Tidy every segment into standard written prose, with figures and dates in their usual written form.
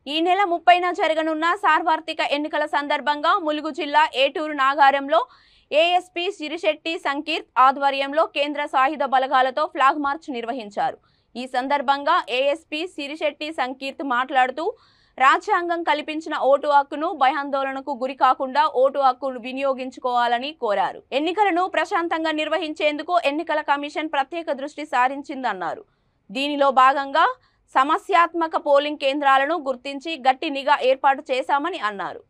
ఈ నెల 30న జరగనున్న సార్వత్రిక ఎన్నికల సందర్భంగా ములుగు జిల్లా ఏటూరు నాగారంలో ఏఎస్పీ సిరిశెట్టి సంకీర్త్ ఆధ్వర్యంలో కేంద్ర సాయుధ బలగాలతో ఫ్లాగ్ మార్చ్ నిర్వహించారు। ఈ సందర్భంగా ఏఎస్పీ సిరిశెట్టి సంకీర్త్ మాట్లాడుతూ రాజ్యాంగం కల్పించిన ఓటు హక్కును భయాందోళనకు గురి కాకుండా ఓటు హక్కును వినియోగించుకోవాలని కోరారు। ఎన్నికలను ప్రశాంతంగా నిర్వహించేందుకు ఎన్నికల కమిషన్ ప్రత్యేక దృష్టి సారించిందన్నారు। దీనిలో భాగంగా సమస్యాత్మక పోలింగ్ కేంద్రాలను గుర్తించి గట్టి నిఘా ఏర్పాటు చేశామని అన్నారు।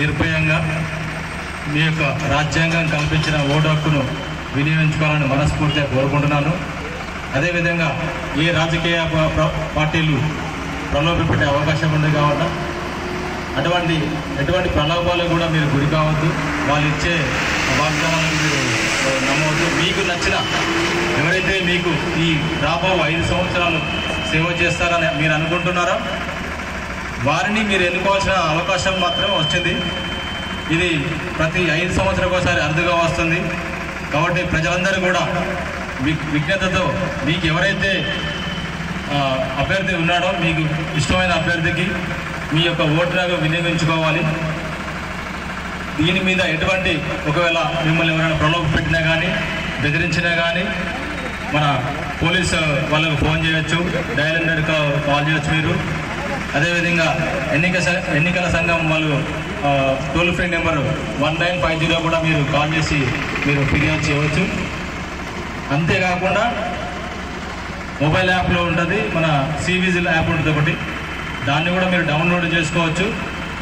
నిర్భయంగా మీ యొక్క రాజ్యాంగం కల్పించిన ఓటు హక్కును వినియోగించుకోవాలని మనస్ఫూర్తిగా కోరుకుంటున్నాను। అదేవిధంగా ఏ రాజకీయ పార్టీలు ప్రలోభపెట్టే అవకాశం ఉంది కాబట్టి ఎటువంటి ప్రలోభాలు కూడా మీరు గురి కావద్దు, వాళ్ళు ఇచ్చే వాగ్దానాలను మీరు నమ్మవద్దు। మీకు నచ్చిన ఎవరైతే మీకు ఈ రాబో 5 సంవత్సరాలు సేవ చేస్తారని మీరు అనుకుంటున్నారో వారిని మీరు ఎన్నుకోవాల్సిన అవకాశం మాత్రమే వచ్చింది। ఇది ప్రతి 5 సంవత్సరాలకు ఒకసారి అరుదుగా వస్తుంది కాబట్టి ప్రజలందరూ కూడా విజ్ఞతతో మీకు ఎవరైతే అభ్యర్థి ఉన్నాడో మీకు ఇష్టమైన అభ్యర్థికి మీ యొక్క ఓటును వినియోగించుకోవాలి। దీని మీద ఎటువంటి ఒకవేళ మిమ్మల్ని ఎవరైనా ప్రలోభ పెట్టినా కానీ బెదిరించినా కానీ మన పోలీసు వాళ్ళకు ఫోన్ చేయొచ్చు, డయల్ 100కు కాల్ చేయొచ్చు మీరు। అదేవిధంగా ఎన్నికల సంఘం వాళ్ళు టోల్ ఫ్రీ నెంబర్ 1950 కూడా మీరు కాల్ చేసి మీరు ఫిర్యాదు చేయవచ్చు। అంతేకాకుండా మొబైల్ యాప్లో ఉంటుంది, మన సివిజిల్ యాప్ ఉంటుంది ఒకటి, దాన్ని కూడా మీరు డౌన్లోడ్ చేసుకోవచ్చు।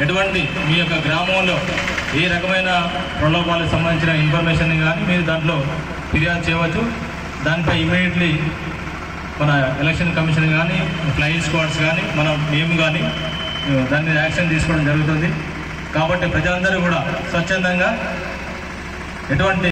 ఎటువంటి మీ యొక్క గ్రామంలో ఏ రకమైన ప్రలోభాలకు సంబంధించిన ఇన్ఫర్మేషన్ కానీ మీరు దాంట్లో ఫిర్యాదు చేయవచ్చు। దానిపై ఇమీడియట్లీ మన ఎలక్షన్ కమిషన్ కానీ ఫ్లయింగ్ స్క్వాడ్స్ కానీ మేము కానీ దాని మీద యాక్షన్ తీసుకోవడం జరుగుతుంది। కాబట్టి ప్రజలందరూ కూడా స్వచ్ఛందంగా ఎటువంటి